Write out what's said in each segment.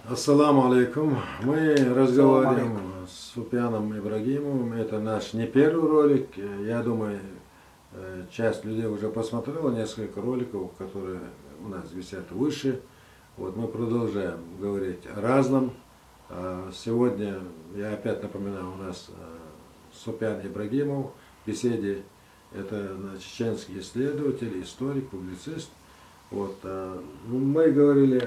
Ассаламу алейкум. Мы разговариваем с Суфьяном Ибрагимовым. Это наш не первый ролик. Я думаю, часть людей уже посмотрела несколько роликов, которые у нас висят выше. Вот мы продолжаем говорить о разном. Сегодня, я опять напоминаю, у нас Суфьян Ибрагимов в беседе. Это чеченский исследователь, историк, публицист. Вот, мы говорили,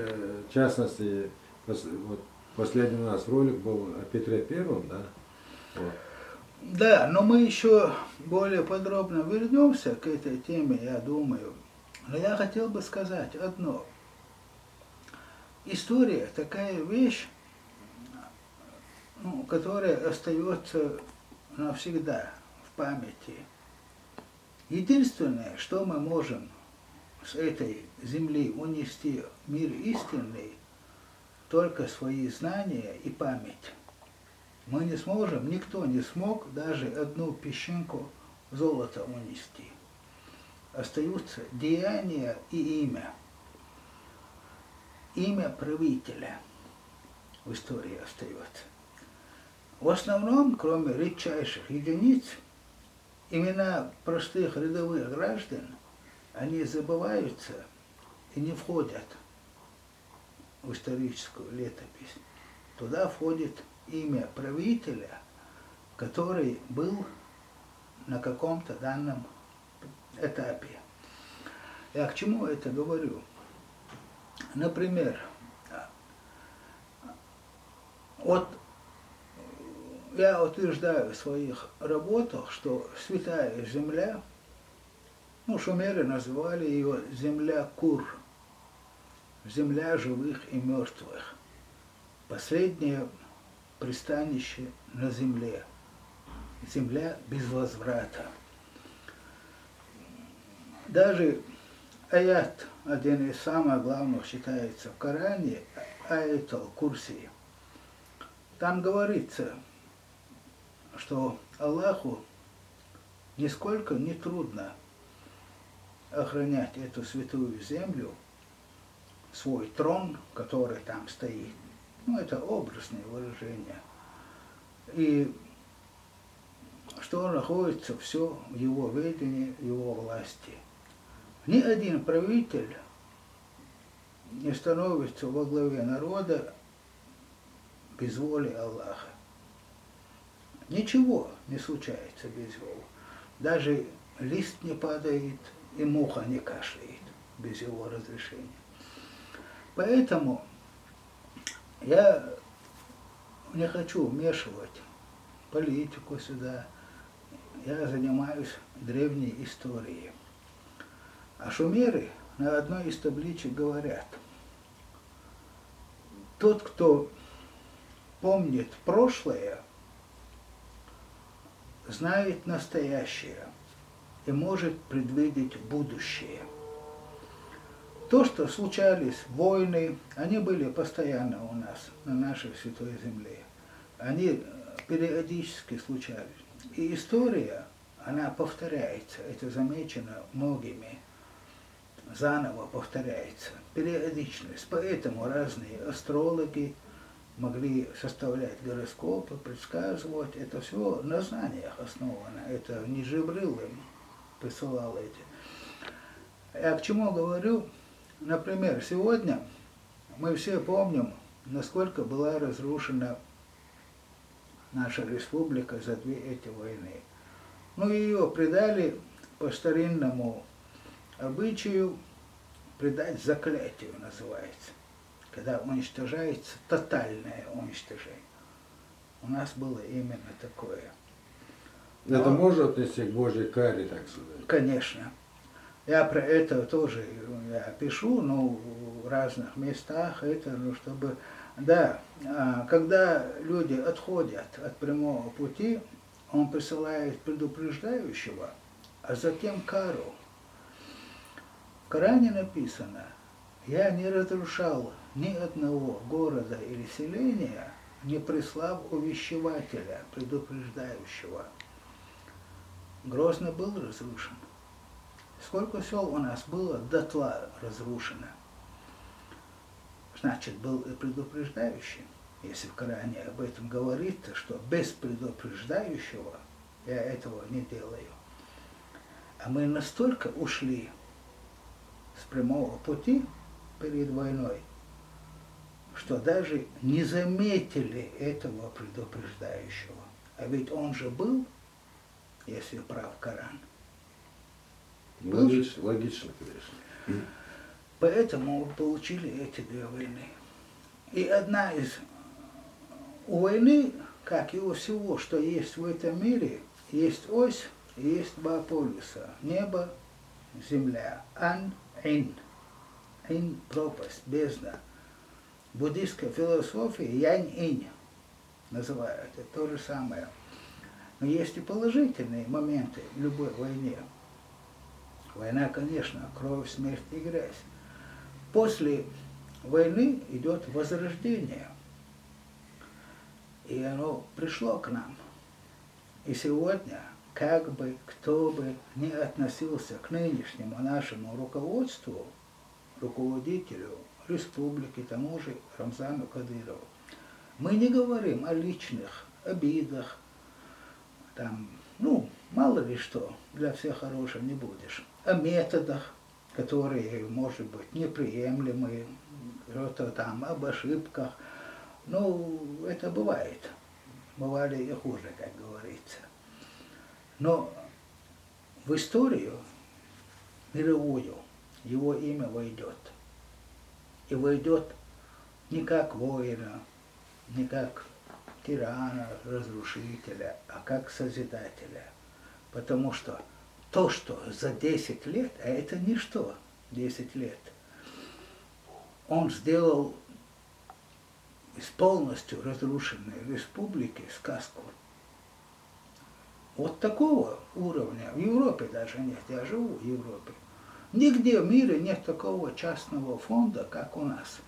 в частности, вот последний у нас ролик был о Петре Первом, да? Вот. Да, но мы еще более подробно вернемся к этой теме, я думаю. Но я хотел бы сказать одно. История такая вещь, которая остается навсегда в памяти. Единственное, что мы можем с этой земли унести в мир истинный, только свои знания и память. Мы не сможем, никто не смог даже одну песчинку золота унести. Остаются деяния и имя. Имя правителя в истории остается. В основном, кроме редчайших единиц, имена простых рядовых граждан, они забываются и не входят в историческую летопись. Туда входит имя правителя, который был на каком-то данном этапе. Я к чему это говорю? Например, вот я утверждаю в своих работах, что Святая Земля, шумеры называли ее земля Кур, земля живых и мертвых, последнее пристанище на земле, земля без возврата. Даже аят, один из самых главных считается в Коране, аят аль-Курси. Там говорится, что Аллаху нисколько не трудно охранять эту святую землю, свой трон, который там стоит. Это образное выражение. И что находится все в его ведении, в его власти. Ни один правитель не становится во главе народа без воли Аллаха. Ничего не случается без его. Даже лист не падает и муха не кашляет без его разрешения. Поэтому я не хочу вмешивать политику сюда. Я занимаюсь древней историей. А шумеры на одной из табличек говорят: тот, кто помнит прошлое, знает настоящее и может предвидеть будущее. То, что случались войны, они были постоянно у нас, на нашей Святой Земле. Они периодически случались. И история, она повторяется, это замечено многими, заново повторяется, периодичность. Поэтому разные астрологи могли составлять гороскопы, предсказывать. Это все на знаниях основано. Это не Джибрил им присылал эти. Я к чему говорю? Например, сегодня мы все помним, насколько была разрушена наша республика за две эти войны. Ее предали по старинному обычаю, предать заклятию называется, когда уничтожается тотальное уничтожение. У нас было именно такое. Это можно отнести к Божьей каре, так сказать? Конечно. Я про это тоже пишу, в разных местах, чтобы... Да, когда люди отходят от прямого пути, он присылает предупреждающего, а затем кару. В Коране написано: я не разрушал ни одного города или селения, не прислав увещевателя, предупреждающего. Грозно был разрушен. Сколько сел у нас было дотла разрушено. значит, был и предупреждающий. Если в Коране об этом говорится, что без предупреждающего я этого не делаю. А мы настолько ушли с прямого пути перед войной, что даже не заметили этого предупреждающего. А ведь он же был, если прав Коран. Логично, конечно. Поэтому мы получили эти две войны. И одна из... У войны, как и у всего, что есть в этом мире, есть ось, есть два полюса. Небо, земля. Ан-ин. Ин – пропасть, бездна. В буддийской философии янь-инь называют. Это то же самое. Но есть и положительные моменты в любой войне. Война, конечно, кровь, смерть и грязь. После войны идет возрождение. И оно пришло к нам. И сегодня, как бы кто бы ни относился к нынешнему нашему руководству, руководителю республики, тому же Рамзану Кадырову, мы не говорим о личных обидах, там, мало ли что, для всех хорошим не будешь, о методах, которые, может быть, неприемлемы, что-то там, об ошибках. Это бывает. Бывали и хуже, как говорится. Но в историю мировую его имя войдет. И войдет не как воина, не как тирана, разрушителя, а как созидателя. Потому что то, что за 10 лет, а это ничто, 10 лет, он сделал из полностью разрушенной республики сказку. Вот такого уровня в Европе даже нет. Я живу в Европе. Нигде в мире нет такого частного фонда, как у нас.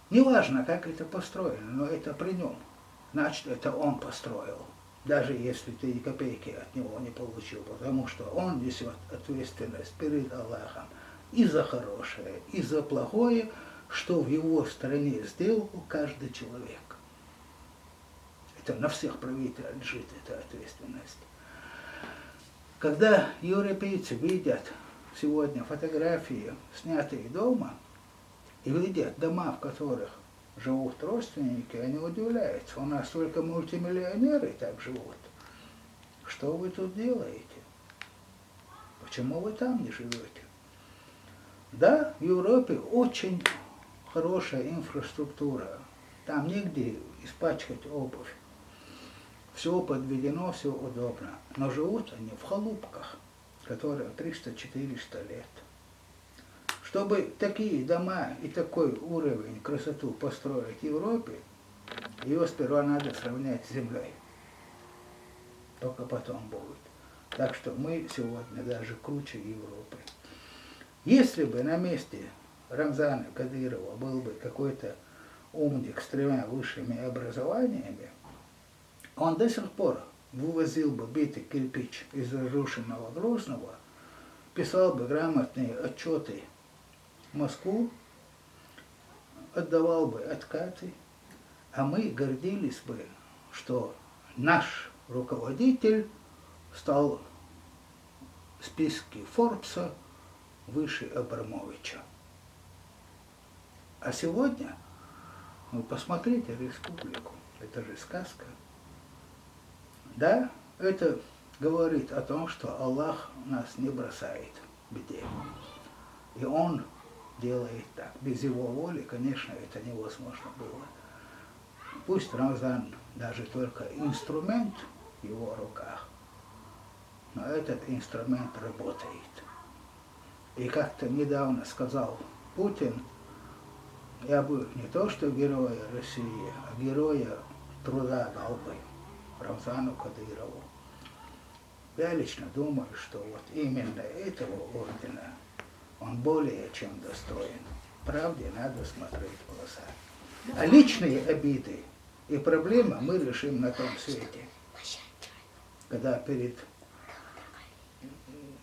Неважно, как это построено, но это при нем. Значит, это он построил. Даже если ты ни копейки от него не получил, потому что он несет ответственность перед Аллахом и за хорошее, и за плохое, что в его стране сделал каждый человек. Это на всех правителях лежит эта ответственность. Когда европейцы видят сегодня фотографии, снятые дома, и видят дома, в которых живут родственники, они удивляются. У нас только мультимиллионеры так живут. Что вы тут делаете? Почему вы там не живете? Да, в Европе очень хорошая инфраструктура. Там нигде испачкать обувь. Все подведено, все удобно. Но живут они в халупках, которые 300-400 лет. Чтобы такие дома и такой уровень красоту построить в Европе, ее сперва надо сравнять с землей. Только потом будет. Так что мы сегодня даже круче Европы. Если бы на месте Рамзана Кадырова был бы какой-то умник с 3 высшими образованиями, он до сих пор вывозил бы битый кирпич из разрушенного Грозного, писал бы грамотные отчеты в Москву, отдавал бы откаты, а мы гордились бы, что наш руководитель стал в списке Форбса выше Абрамовича. А сегодня, посмотрите республику, это же сказка. Да, это говорит о том, что Аллах нас не бросает в беде. И Он делает так. Без Его воли, конечно, это невозможно было. Пусть Рамзан даже только инструмент в его руках, но этот инструмент работает. И как-то недавно сказал Путин, я бы не то что героя России, а героя труда дал бы Рамзану Кадырову. Я лично думаю, что вот именно этого ордена он более чем достоин. Правде надо смотреть в глаза. А личные обиды и проблемы мы решим на том свете, когда перед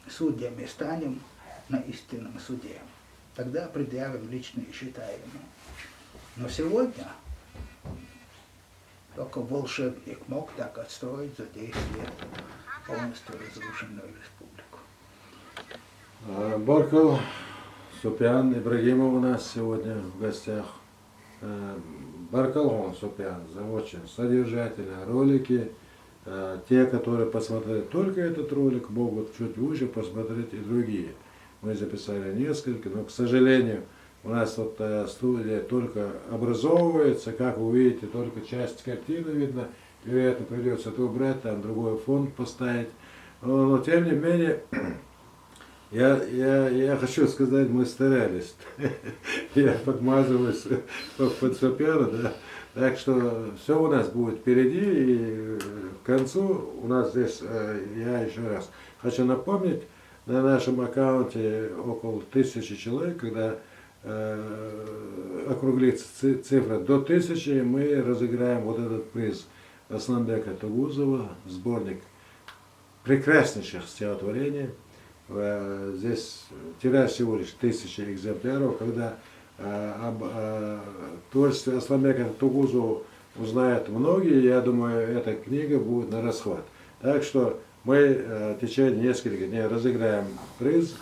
судьями станем на истинном суде. Тогда предъявим личные счета ему. Но сегодня только волшебник мог так отстроить за 10 лет полностью разрушенную республику. Баркал Супян Ибрагимов у нас сегодня в гостях. Баркалгон Супян за очень содержательные ролики. Те, которые посмотрели только этот ролик, могут чуть выше посмотреть и другие. Мы записали несколько, но, к сожалению, у нас тут студия только образовывается, как вы видите, только часть картины видно. Вероятно, придется это убрать, там другой фон поставить. Но тем не менее, я хочу сказать, мы старались. Я подмазываюсь под Супяна, да. Так что все у нас будет впереди, и к концу у нас здесь, я еще раз хочу напомнить, на нашем аккаунте около 1000 человек, когда округлится цифра до 1000, мы разыграем вот этот приз Асланбека Тугузова, сборник прекраснейших стихотворений. Здесь тираж всего лишь 1000 экземпляров, когда об творчестве Асланбека Тугузова узнают многие, я думаю, эта книга будет на расхват. Так что мы в течение нескольких дней разыграем приз.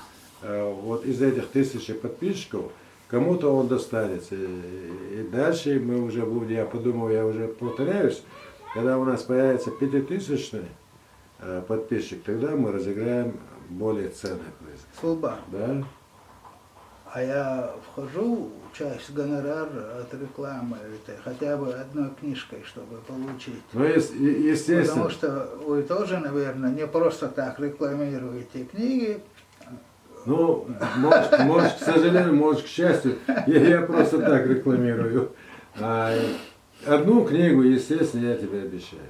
Вот из этих 1000 подписчиков кому-то он достанется. И дальше мы уже будем, я подумал, я уже повторяюсь, когда у нас появится 5000 подписчик, тогда мы разыграем более ценный приз. Слуба. Да? А я вхожу в часть гонорар от рекламы, это хотя бы одной книжкой, чтобы получить. Ну, естественно. Потому что вы тоже, наверное, не просто так рекламируете книги. Ну, может, к сожалению, может, к счастью, я просто так рекламирую. Одну книгу, естественно, я тебе обещаю.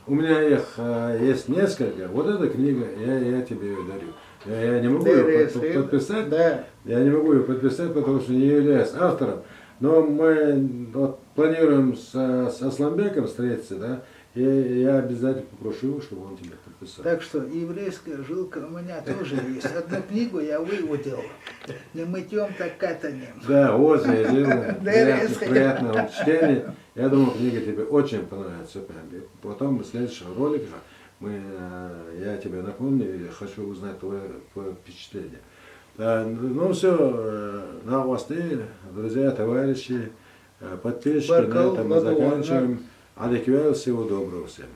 У меня их есть несколько. Вот эта книга, я тебе ее дарю. Я не могу ее подписать. Да. Я не могу ее подписать, потому что не являюсь автором. Но мы вот планируем с Асланбеком встретиться, да, и я обязательно попрошу его, чтобы он тебе подписал. Так что еврейская жилка у меня тоже есть. Одну книгу я выудил. Не мытьем, так катанием. Да, очень приятного чтения. Я думаю, книга тебе очень понравится. Потом в следующих роликах я тебе напомню, и хочу узнать твое впечатление. Ну все, новости, друзья, товарищи, подписчики, на этом мы заканчиваем. Адеквал, всего доброго всем.